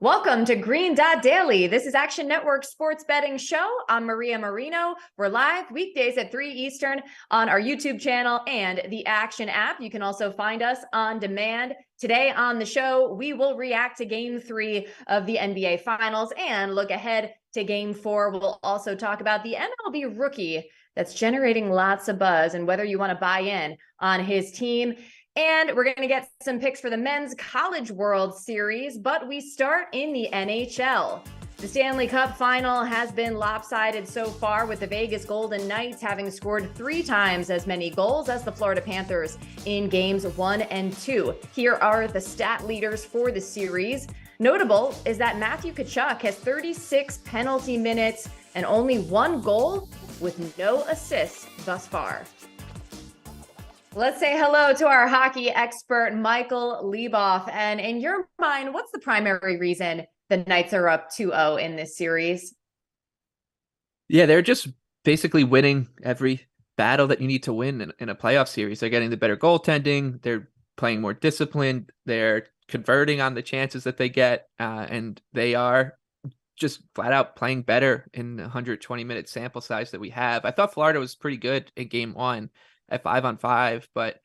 Welcome to Green Dot Daily. This is Action Network Sports Betting Show. I'm Maria Marino. We're live weekdays at 3 Eastern on our YouTube channel and the Action app. You can also find us on demand. Today on the show, we will react to Game 3 of the NBA Finals and look ahead to Game 4. We'll also talk about the MLB rookie that's generating lots of buzz and whether you want to buy in on his team. And we're going to get some picks for the Men's College World Series, but we start in the NHL. The Stanley Cup Final has been lopsided so far, with the Vegas Golden Knights having scored 3 times as many goals as the Florida Panthers in games 1 and 2. Here are the stat leaders for the series. Notable is that Matthew Tkachuk has 36 penalty minutes and only 1 goal with no assists thus far. Let's say hello to our hockey expert, Michael Leboff. And in your mind, what's the primary reason the Knights are up 2-0 in this series? Yeah, they're just basically winning every battle that you need to win in a playoff series. They're getting the better goaltending. They're playing more disciplined. They're converting on the chances that they get. And they are just flat out playing better in the 120-minute sample size that we have. I thought Florida was pretty good in game 1. At 5-on-5, but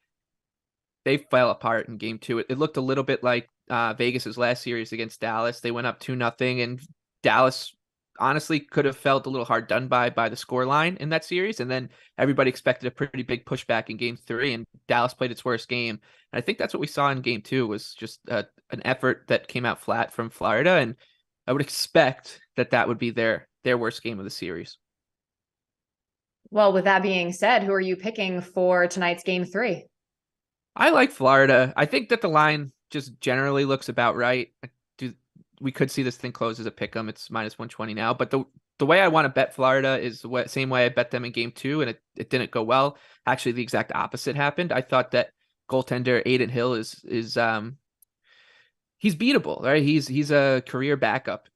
they fell apart in game 2. It looked a little bit like Vegas's last series against Dallas. They went up 2-0, and Dallas honestly could have felt a little hard done by the scoreline in that series. And then everybody expected a pretty big pushback in game 3, and Dallas played its worst game. And I think that's what we saw in game 2 was just an effort that came out flat from Florida. And I would expect that would be their worst game of the series. Well, with that being said, who are you picking for tonight's game 3? I like Florida. I think that the line just generally looks about right. We could see this thing close as a pick 'em. It's -120 now. But the way I want to bet Florida is the same way I bet them in game 2, and it didn't go well. Actually, the exact opposite happened. I thought that goaltender Adin Hill is he's beatable, right? He's a career backup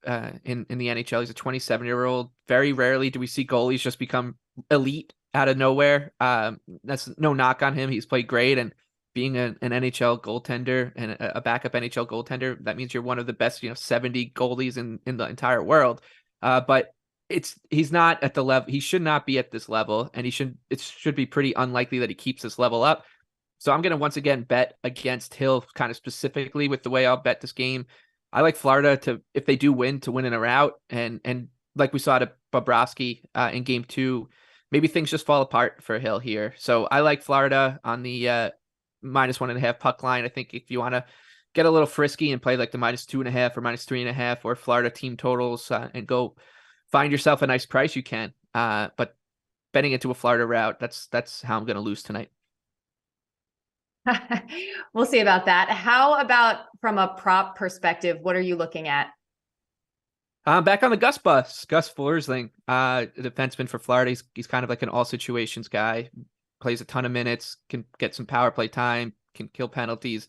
in the NHL. He's a 27-year-old. Very rarely do we see goalies just become elite out of nowhere. That's no knock on him. He's played great, and being an NHL goaltender and a backup NHL goaltender, that means you're one of the best 70 goalies in the entire world. But he's not at the level. He should not be at this level, and it should be pretty unlikely that he keeps this level up. So I'm going to once again bet against Hill, kind of specifically with the way I'll bet this game. I like Florida to, if they do win, to win in a rout, and like we saw to Bobrovsky in game 2, maybe things just fall apart for Hill here. So I like Florida on the -1.5 puck line. I think if you want to get a little frisky and play like the -2.5 or -3.5 or Florida team totals and go find yourself a nice price, you can. But betting into a Florida route, that's how I'm going to lose tonight. We'll see about that. How about from a prop perspective? What are you looking at? Back on the Gus bus, Gus Forsling, the defenseman for Florida. He's kind of like an all situations guy. Plays a ton of minutes, can get some power play time, can kill penalties.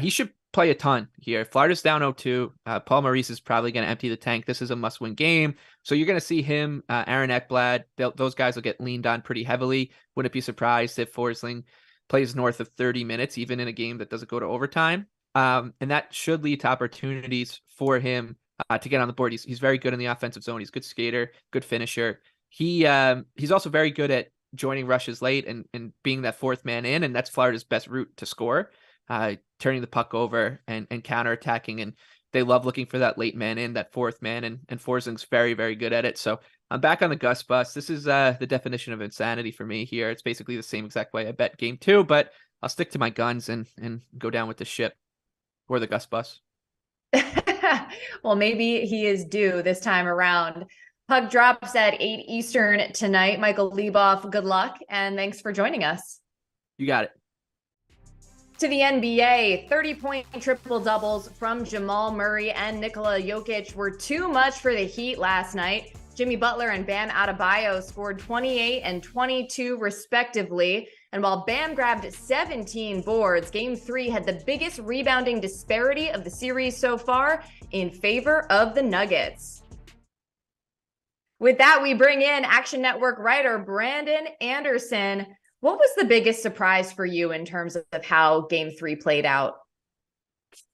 He should play a ton here. Florida's down 0-2. Paul Maurice is probably going to empty the tank. This is a must-win game. So you're going to see him, Aaron Ekblad. Those guys will get leaned on pretty heavily. Wouldn't be surprised if Forsling plays north of 30 minutes, even in a game that doesn't go to overtime. And that should lead to opportunities for him to get on the board. He's very good in the offensive zone. He's a good skater, good finisher. He's also very good at joining rushes late and being that fourth man in, and that's Florida's best route to score, turning the puck over and counterattacking. And they love looking for that late man in, that fourth man, and Forsling's very, very good at it. So I'm back on the Gus bus. This is the definition of insanity for me here. It's basically the same exact way I bet game 2, but I'll stick to my guns and go down with the ship or the Gus bus. Well, maybe he is due this time around. Puck drops at 8 Eastern tonight. Michael Leboff, good luck, and thanks for joining us. You got it. To the NBA, 30-point triple-doubles from Jamal Murray and Nikola Jokic were too much for the Heat last night. Jimmy Butler and Bam Adebayo scored 28 and 22 respectively. And while Bam grabbed 17 boards, Game 3 had the biggest rebounding disparity of the series so far in favor of the Nuggets. With that, we bring in Action Network writer Brandon Anderson. What was the biggest surprise for you in terms of how Game 3 played out?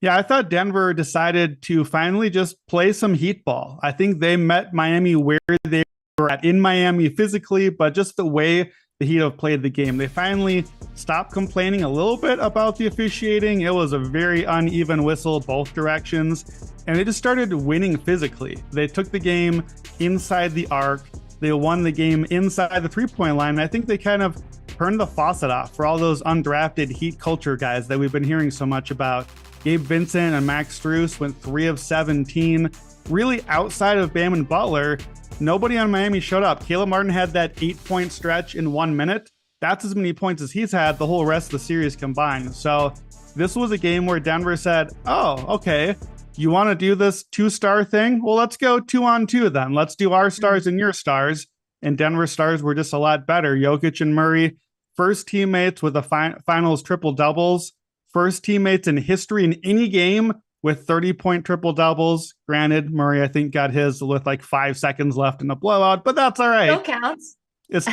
Yeah, I thought Denver decided to finally just play some heat ball. I think they met Miami where they were at in Miami physically, but just the way the Heat have played the game. They finally stopped complaining a little bit about the officiating. It was a very uneven whistle both directions, and they just started winning physically. They took the game inside the arc. They won the game inside the three-point line. And I think they kind of turned the faucet off for all those undrafted Heat culture guys that we've been hearing so much about. Gabe Vincent and Max Strus went 3 of 17. Really, outside of Bam and Butler, nobody on Miami showed up. Caleb Martin had that 8-point stretch in 1 minute. That's as many points as he's had the whole rest of the series combined. So this was a game where Denver said, oh, okay, you want to do this 2-star thing? Well, let's go 2-on-2 then. Let's do our stars and your stars. And Denver stars were just a lot better. Jokic and Murray, first teammates with the finals triple-doubles. First teammates in history in any game with 30-point triple-doubles. Granted, Murray, I think, got his with like 5 seconds left in a blowout, but that's all right. Still counts.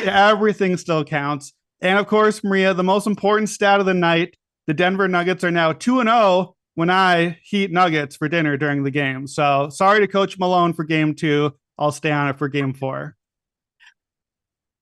Everything still counts. And of course, Maria, the most important stat of the night, the Denver Nuggets are now 2-0 when I heat nuggets for dinner during the game. So sorry to Coach Malone for game 2. I'll stay on it for game 4.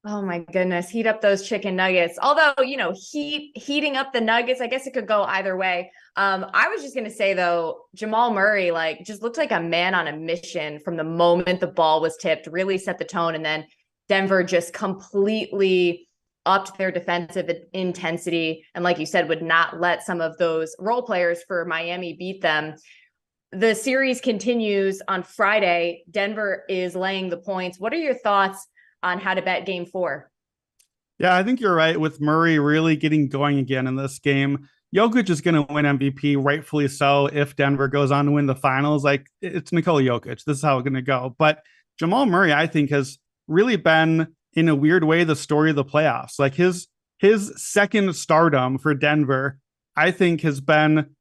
Oh my goodness. Heat up those chicken nuggets. Although, heating up the nuggets, I guess it could go either way. I was just going to say though, Jamal Murray, just looked like a man on a mission from the moment the ball was tipped, really set the tone. And then Denver just completely upped their defensive intensity. And like you said, would not let some of those role players for Miami beat them. The series continues on Friday. Denver is laying the points. What are your thoughts on how to bet game 4? Yeah, I think you're right with Murray really getting going again in this game. Jokic is going to win MVP, rightfully so, if Denver goes on to win the finals. It's Nikola Jokic. This is how it's going to go. But Jamal Murray, I think, has really been, in a weird way, the story of the playoffs. His second stardom for Denver, I think, has been,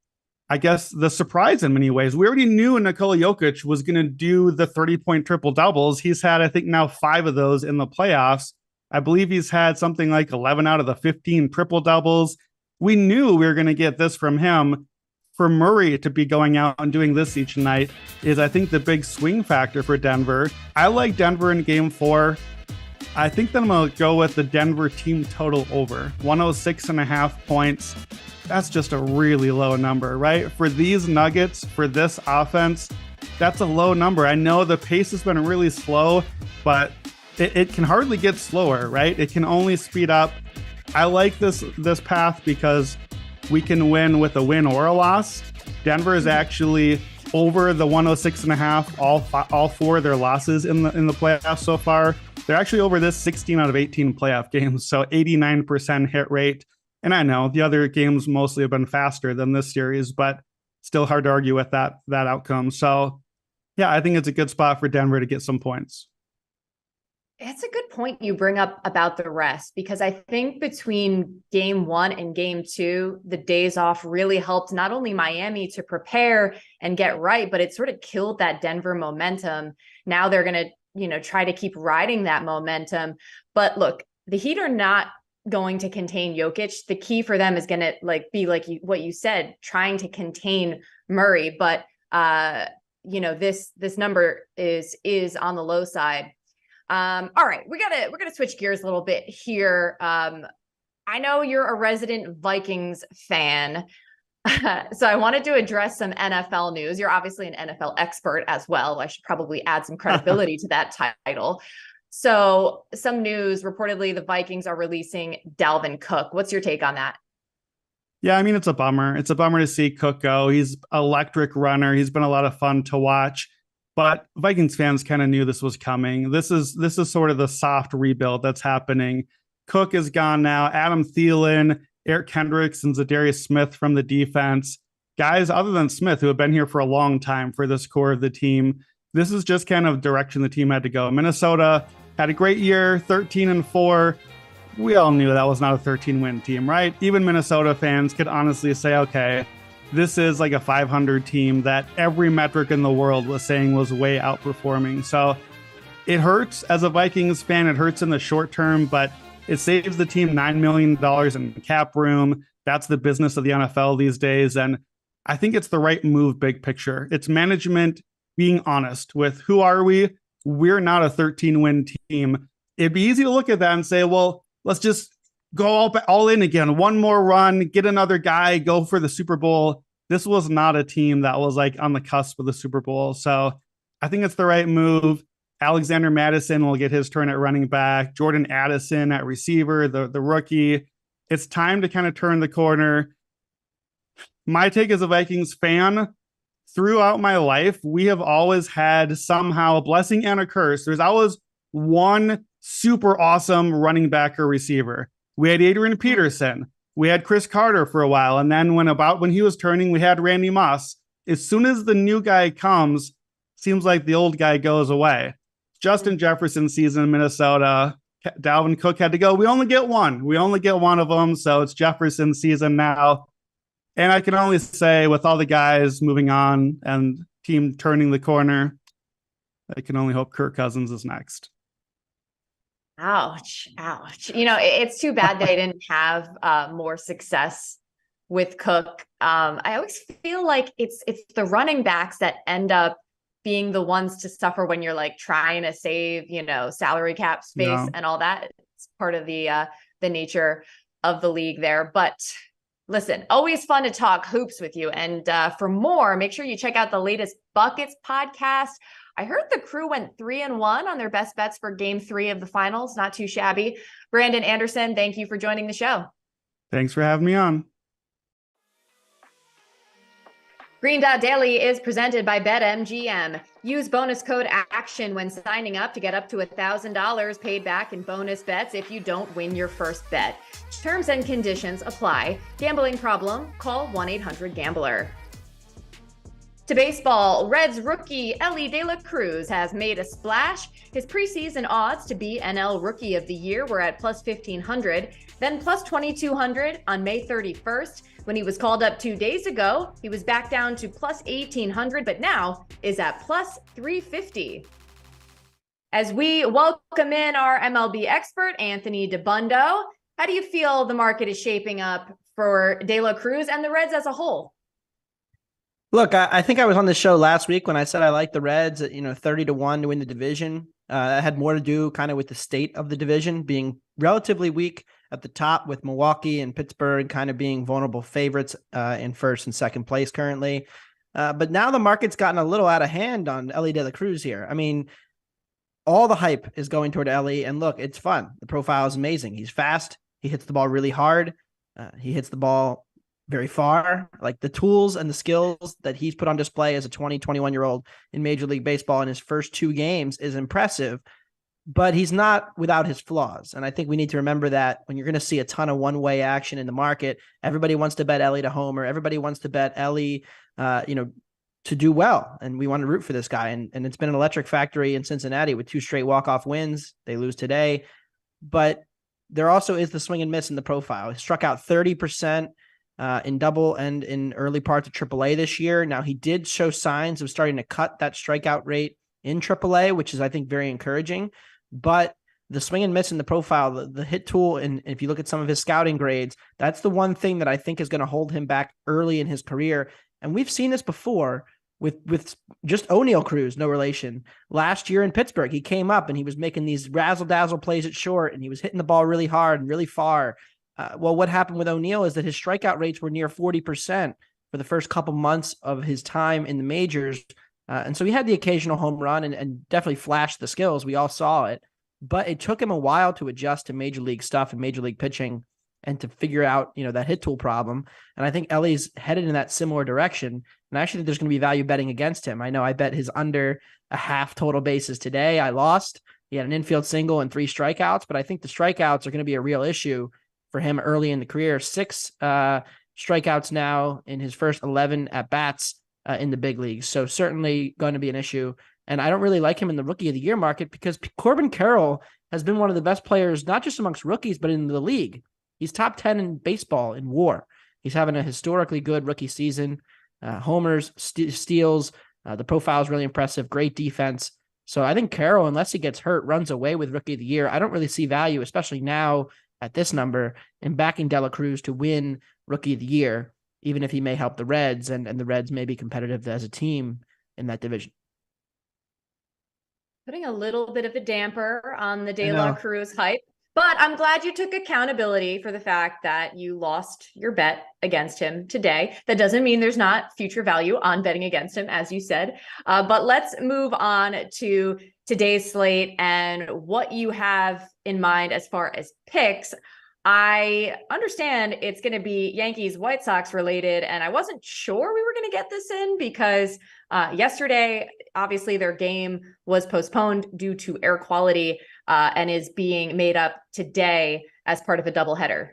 I guess, the surprise in many ways. We already knew Nikola Jokic was going to do the 30-point triple-doubles. He's had, I think, now 5 of those in the playoffs. I believe he's had something like 11 out of the 15 triple-doubles. We knew we were going to get this from him. For Murray to be going out and doing this each night is, I think, the big swing factor for Denver. I like Denver in game 4. I think that I'm going to go with the Denver team total over 106.5 points. That's just a really low number, right? For these Nuggets, for this offense, that's a low number. I know the pace has been really slow, but it can hardly get slower, right? It can only speed up. I like this path because we can win with a win or a loss. Denver is actually over the 106.5 all 4 of their losses in the playoffs so far. They're actually over this 16 out of 18 playoff games, so 89% hit rate. And I know the other games mostly have been faster than this series, but still hard to argue with that outcome. So yeah, I think it's a good spot for Denver to get some points. It's a good point you bring up about the rest, because I think between game 1 and game 2, the days off really helped not only Miami to prepare and get right, but it sort of killed that Denver momentum. Now they're going to, try to keep riding that momentum. But look, the Heat are not going to contain Jokic. The key for them is going to be what you said, trying to contain Murray. But this number is on the low side. All right, we're gonna switch gears a little bit here. I know you're a resident Vikings fan, so I wanted to address some NFL news. You're obviously an NFL expert as well. I should probably add some credibility to that title. So some news, reportedly the Vikings are releasing Dalvin Cook. What's your take on that? Yeah, I mean, it's a bummer. It's a bummer to see Cook go. He's an electric runner. He's been a lot of fun to watch. But Vikings fans kind of knew this was coming. This is sort of the soft rebuild that's happening. Cook is gone now. Adam Thielen, Eric Kendricks, and Zadarius Smith from the defense. Guys other than Smith who have been here for a long time for this core of the team. This is just kind of direction the team had to go. Minnesota had a great year, 13-4. We all knew that was not a 13-win team, right? Even Minnesota fans could honestly say, okay, this is like a 500 team that every metric in the world was saying was way outperforming. So it hurts as a Vikings fan. It hurts in the short term, but it saves the team $9 million in cap room. That's the business of the NFL these days. And I think it's the right move, big picture. It's management being honest with who are we? We're not a 13-win team. It'd be easy to look at that and say, well, let's just go all in again. One more run, get another guy, go for the Super Bowl. This was not a team that was like on the cusp of the Super Bowl. So I think it's the right move. Alexander Madison will get his turn at running back. Jordan Addison at receiver, the rookie. It's time to kind of turn the corner. My take as a Vikings fan, throughout my life, we have always had somehow a blessing and a curse. There's always one super awesome running back or receiver. We had Adrian Peterson. We had Chris Carter for a while. And then when he was turning, we had Randy Moss. As soon as the new guy comes, seems like the old guy goes away. Justin Jefferson season in Minnesota. Dalvin Cook had to go. We only get one. We only get one of them. So it's Jefferson season now. And I can only say, with all the guys moving on and team turning the corner, I can only hope Kirk Cousins is next. Ouch. It's too bad they didn't have more success with Cook. I always feel like it's the running backs that end up being the ones to suffer when you're like trying to save, salary cap space and all that. It's part of the nature of the league there. But listen, always fun to talk hoops with you. And for more, make sure you check out the latest Buckets podcast. I heard the crew went 3-1 on their best bets for game 3 of the finals. Not too shabby. Brandon Anderson, thank you for joining the show. Thanks for having me on. Green Dot Daily is presented by BetMGM. Use bonus code ACTION when signing up to get up to $1,000 paid back in bonus bets if you don't win your first bet. Terms and conditions apply. Gambling problem? Call 1-800-GAMBLER. To baseball, Reds rookie Elly De La Cruz has made a splash. His preseason odds to be NL Rookie of the Year were at plus 1,500, then plus 2,200 on May 31st. When he was called up 2 days ago, he was back down to plus 1,800, but now is at plus 350. As we welcome in our MLB expert, Anthony Dabbundo, how do you feel the market is shaping up for De La Cruz and the Reds as a whole? Look, I think I was on the show last week when I said I liked the Reds at 30-1 to win the division. That had more to do kind of with the state of the division being relatively weak at the top, with Milwaukee and Pittsburgh kind of being vulnerable favorites in first and second place currently. But now the market's gotten a little out of hand on Elly De La Cruz here. I mean, all the hype is going toward Elly, and look, it's fun. The profile is amazing. He's fast. He hits the ball really hard. He hits the ball very far. Like, the tools and the skills that he's put on display as a 21-year-old in Major League Baseball in his first 2 games is impressive, but he's not without his flaws. And I think we need to remember that when you're going to see a ton of one-way action in the market, everybody wants to bet Elly to homer. Everybody wants to bet Elly, to do well. And we want to root for this guy. And it's been an electric factory in Cincinnati with 2 straight walk-off wins. They lose today, but there also is the swing and miss in the profile. He struck out 30% in double and in early parts of AAA this year. Now, he did show signs of starting to cut that strikeout rate in AAA, which is, I think, very encouraging. But the swing and miss in the profile, the hit tool, and if you look at some of his scouting grades, that's the one thing that I think is going to hold him back early in his career. And we've seen this before with just O'Neal Cruz, no relation. Last year in Pittsburgh, he came up and he was making these razzle-dazzle plays at short, and he was hitting the ball really hard and really far. Well, what happened with O'Neal is that his strikeout rates were near 40% for the first couple months of his time in the majors. And so he had the occasional home run and definitely flashed the skills. We all saw it, but it took him a while to adjust to major league stuff and major league pitching and to figure out, that hit tool problem. And I think Elly's headed in that similar direction. And I actually think there's going to be value betting against him. I know I bet his under a half total bases today. I lost. He had an infield single and 3 strikeouts, but I think the strikeouts are going to be a real issue for him early in the career. 6 strikeouts now in his first 11 at-bats in the big leagues. So certainly going to be an issue. And I don't really like him in the Rookie of the Year market because Corbin Carroll has been one of the best players, not just amongst rookies, but in the league. He's top 10 in baseball in WAR. He's having a historically good rookie season. Homers, steals. The profile is really impressive. Great defense. So I think Carroll, unless he gets hurt, runs away with Rookie of the Year. I don't really see value, especially now at this number, in backing De La Cruz to win Rookie of the Year. even if he may help the Reds, and the Reds may be competitive as a team in that division. Putting a little bit of a damper on the De I La know. Cruz hype, but I'm glad you took accountability for the fact that you lost your bet against him today. That doesn't mean there's not future value on betting against him, as you said. But let's move on to today's slate and what you have in mind as far as picks. I understand it's going to be Yankees White Sox related, and I wasn't sure we were going to get this in because yesterday, obviously, their game was postponed due to air quality and is being made up today as part of a doubleheader.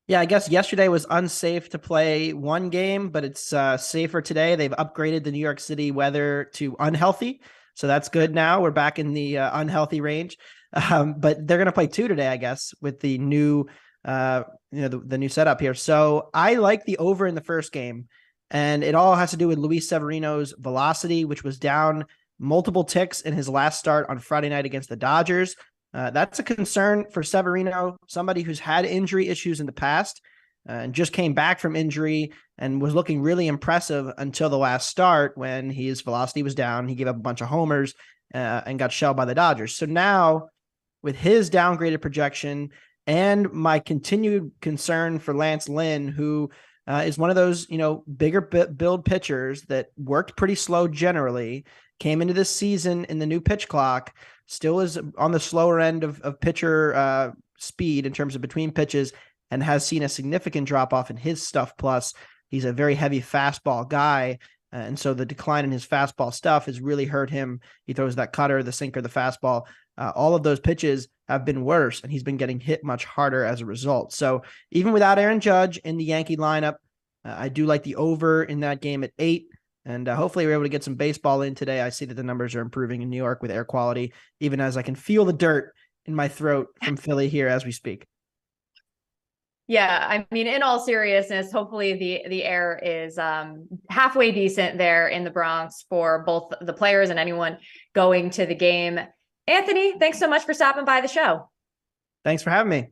Yeah, I guess yesterday was unsafe to play one game, but it's safer today. They've upgraded the New York City weather to unhealthy, so that's good now. We're back in the unhealthy range. But they're going to play two today, I guess, with the new, the new setup here. So I like the over in the first game, and it all has to do with Luis Severino's velocity, which was down multiple ticks in his last start on Friday night against the Dodgers. That's a concern for Severino, somebody who's had injury issues in the past and just came back from injury and was looking really impressive until the last start when his velocity was down. He gave up a bunch of homers and got shelled by the Dodgers. So now, with his downgraded projection and my continued concern for Lance Lynn, who is one of those, bigger build pitchers that worked pretty slow generally, came into this season in the new pitch clock, still is on the slower end of pitcher speed in terms of between pitches, and has seen a significant drop off in his stuff. Plus, he's a very heavy fastball guy. And so the decline in his fastball stuff has really hurt him. He throws that cutter, the sinker, the fastball. All of those pitches have been worse, and he's been getting hit much harder as a result. So even without Aaron Judge in the Yankee lineup, I do like the over in that game at 8. And hopefully we're able to get some baseball in today. I see that the numbers are improving in New York with air quality, even as I can feel the dirt in my throat from Philly here as we speak. Yeah, I mean, in all seriousness, hopefully the air is halfway decent there in the Bronx for both the players and anyone going to the game. Anthony, thanks so much for stopping by the show. Thanks for having me.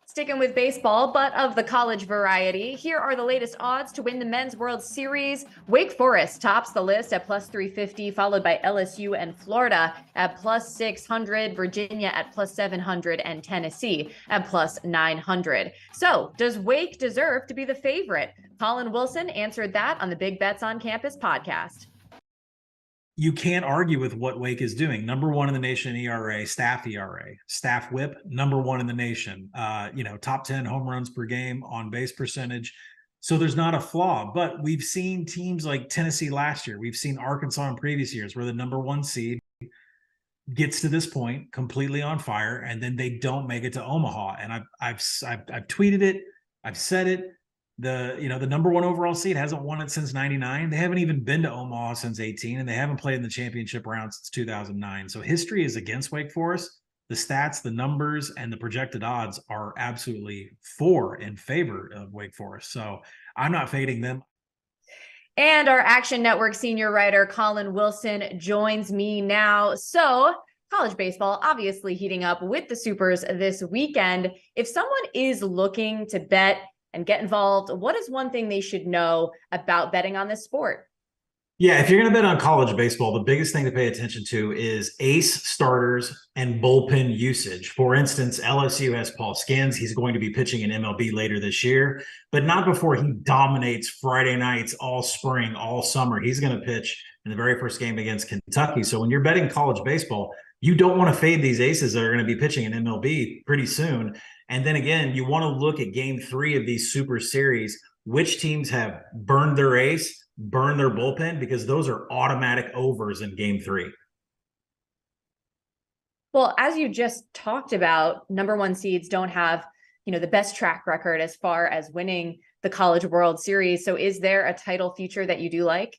Sticking with baseball, but of the college variety, here are the latest odds to win the Men's World Series. Wake Forest tops the list at plus 350, followed by LSU and Florida at plus 600, Virginia at plus 700, and Tennessee at plus 900. So, does Wake deserve to be the favorite? Collin Wilson answered that on the Big Bets on Campus podcast. You can't argue with what Wake is doing. Number one in the nation in ERA, staff whip, number one in the nation. Top 10 home runs per game, on base percentage. So there's not a flaw. But we've seen teams like Tennessee last year. We've seen Arkansas in previous years where the number one seed gets to this point completely on fire, and then they don't make it to Omaha. And I've tweeted it. I've said it. The number one overall seed hasn't won it since 99. They haven't even been to Omaha since 18, and they haven't played in the championship round since 2009. So history is against Wake Forest. The stats, the numbers, and the projected odds are absolutely in favor of Wake Forest. So I'm not fading them. And our Action Network senior writer, Collin Wilson, joins me now. So college baseball obviously heating up with the Supers this weekend. If someone is looking to bet and get involved, what is one thing they should know about betting on this sport? Yeah, if you're going to bet on college baseball, the biggest thing to pay attention to is ace starters and bullpen usage. For instance, LSU has Paul Skins. He's going to be pitching in MLB later this year, but not before he dominates Friday nights all spring, all summer. He's going to pitch in the very first game against Kentucky. So when you're betting college baseball, you don't want to fade these aces that are going to be pitching in MLB pretty soon. And then again, you want to look at game 3 of these Super Series, which teams have burned their ace, burned their bullpen, because those are automatic overs in game 3. Well, as you just talked about, number one seeds don't have, the best track record as far as winning the College World Series. So is there a title feature that you do like?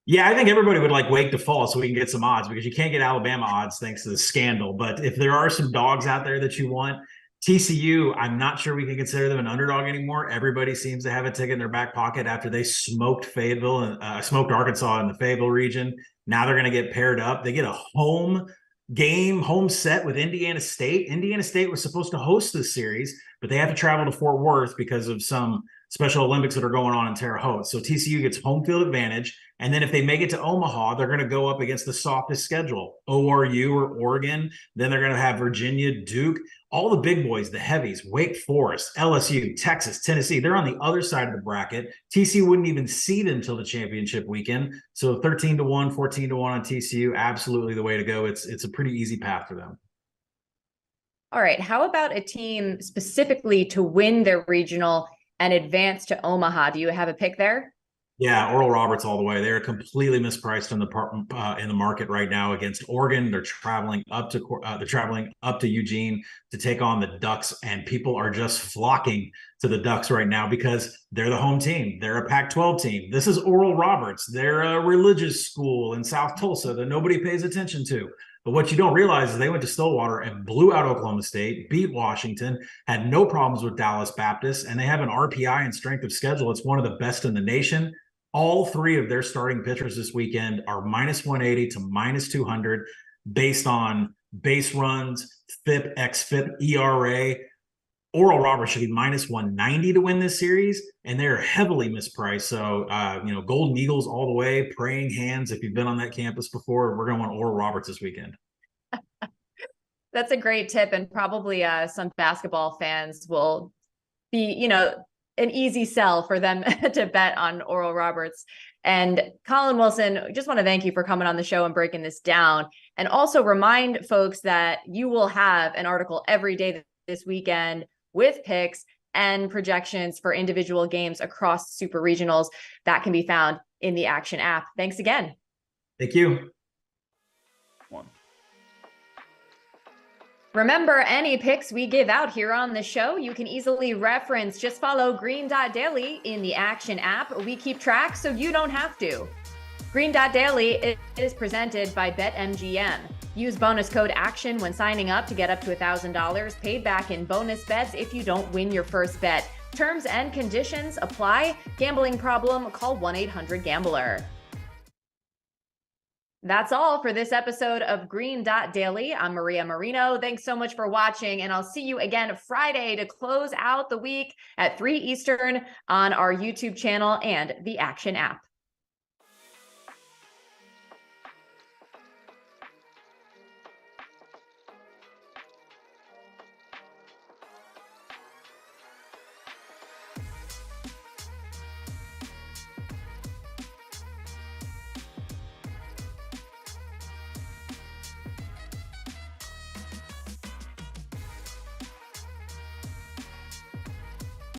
Yeah, I think everybody would like Wake to fall so we can get some odds, because you can't get Alabama odds thanks to the scandal. But if there are some dogs out there that you want, TCU, I'm not sure we can consider them an underdog anymore. Everybody seems to have a ticket in their back pocket after they smoked Fayetteville and smoked Arkansas in the Fayetteville region. Now they're going to get paired up. They get a home game home set with Indiana State. Indiana State was supposed to host this series, but they have to travel to Fort Worth because of some Special Olympics that are going on in Terre Haute. So TCU gets home field advantage. And then if they make it to Omaha, they're going to go up against the softest schedule, ORU or Oregon. Then they're going to have Virginia, Duke, all the big boys, the heavies, Wake Forest, LSU, Texas, Tennessee. They're on the other side of the bracket. TCU wouldn't even seed until the championship weekend. So 13-1, 14-1 on TCU, absolutely the way to go. It's a pretty easy path for them. All right. How about a team specifically to win their regional and advance to Omaha? Do you have a pick there? Yeah, Oral Roberts all the way. They're completely mispriced in the market right now against Oregon. They're traveling up to Eugene to take on the Ducks, and people are just flocking to the Ducks right now because they're the home team. They're a Pac-12 team. This is Oral Roberts. They're a religious school in South Tulsa that nobody pays attention to. But what you don't realize is they went to Stillwater and blew out Oklahoma State, beat Washington, had no problems with Dallas Baptist, and they have an RPI and strength of schedule. It's one of the best in the nation. All three of their starting pitchers this weekend are -180 to -200 based on base runs, FIP, xFIP, ERA. Oral Roberts should be -190 to win this series, and they're heavily mispriced. So, Golden Eagles all the way, praying hands. If you've been on that campus before, we're going to want Oral Roberts this weekend. That's a great tip, and probably some basketball fans will be, an easy sell for them to bet on Oral Roberts. And Collin Wilson, just want to thank you for coming on the show and breaking this down, and also remind folks that you will have an article every day this weekend with picks and projections for individual games across super regionals that can be found in the Action app. Thanks again. Thank you. Remember, any picks we give out here on the show, you can easily reference. Just follow Green Dot Daily in the Action app. We keep track so you don't have to. Green Dot Daily is presented by BetMGM. Use bonus code ACTION when signing up to get up to $1,000 paid back in bonus bets if you don't win your first bet. Terms and conditions apply. Gambling problem? Call 1-800-GAMBLER. That's all for this episode of Green Dot Daily. I'm Maria Marino. Thanks so much for watching, and I'll see you again Friday to close out the week at 3 Eastern on our YouTube channel and the Action app.